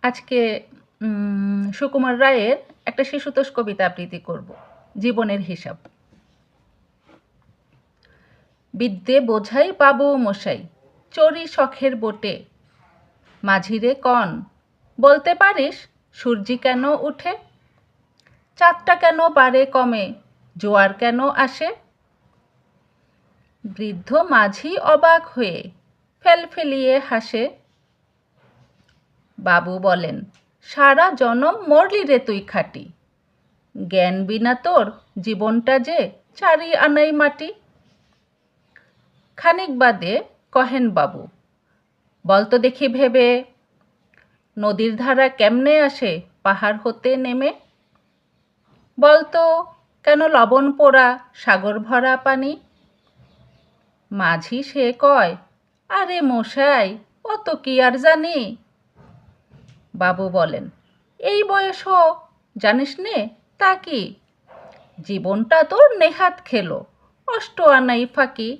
আজকে সুকুমার রায়ের একটা শিশুতোষ কবিতা আবৃত্তি করব, জীবনের হিসাব। বিদ্যে বোঝাই বাবু মশাই, চড়ি শখের বোটে। মাঝিরে কন, বলতে পারিস সূর্যি কেন উঠে? চাঁদটা কেন বাড়ে কমে, জোয়ার কেন আসে? বৃদ্ধ মাঝি অবাক হয়ে ফেলফেলিয়ে হাসে। বাবু বলেন, সারা জনম মরলি রে তুই খাটি, জ্ঞান বিনা তোর জীবনটা যে চারি আনাই মাটি। খানিক বাদে কহেন বাবু, বলতো দেখি ভেবে, নদীর ধারা কেমনে আসে পাহাড় হতে নেমে? বলতো কেন লবণ পোড়া সাগর ভরা পানি? মাঝি সে কয়, আরে মশাই অত কি আর জানি। বাবু বলেন, এই বয়সও জানিস নে তা কি? জীবনটা তোর নেহাত খেলো, অষ্ট আনাই ফাঁকি।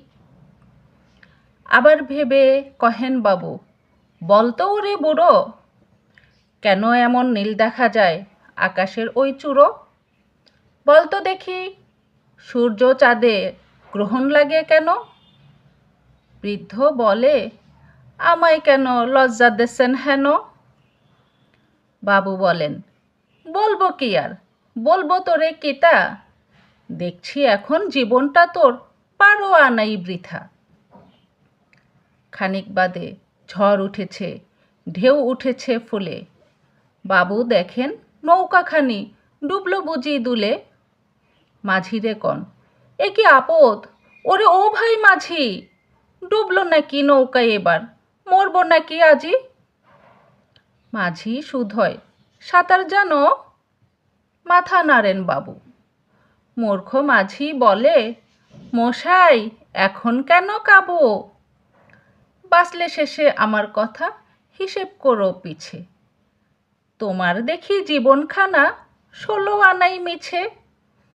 আবার ভেবে কহেন বাবু, বলতো ওরে বুড়ো, কেন এমন নীল দেখা যায় আকাশের ওই চূড়ো? বলতো দেখি সূর্য চাঁদে গ্রহণ লাগে কেন? বৃদ্ধ বলে, আমায় কেন লজ্জা দেছেন হেন? বাবু বলেন, বলবো কি আর, বলবো তোরে কিতা, দেখছি এখন জীবনটা তোর পারো আনাই বৃথা। খানিক বাদে ঝড় উঠেছে, ঢেউ উঠেছে ফুলে। বাবু দেখেন নৌকাখানি ডুবলো বুঝি দুলে। মাঝিরে কন, এ কি আপদ, ওরে ও ভাই মাঝি, ডুবলো নাকি নৌকায় এবার, মরবো নাকি আজি? মাঝি শুধয়, সাঁতার জানো? মাথা নাড়েন বাবু। মূর্খ মাঝি বলে, মশাই এখন কেন কাবো? বাঁচলে শেষে আমার কথা হিসেব করো পিছে, তোমার দেখি জীবনখানা 16 আনাই মিছে।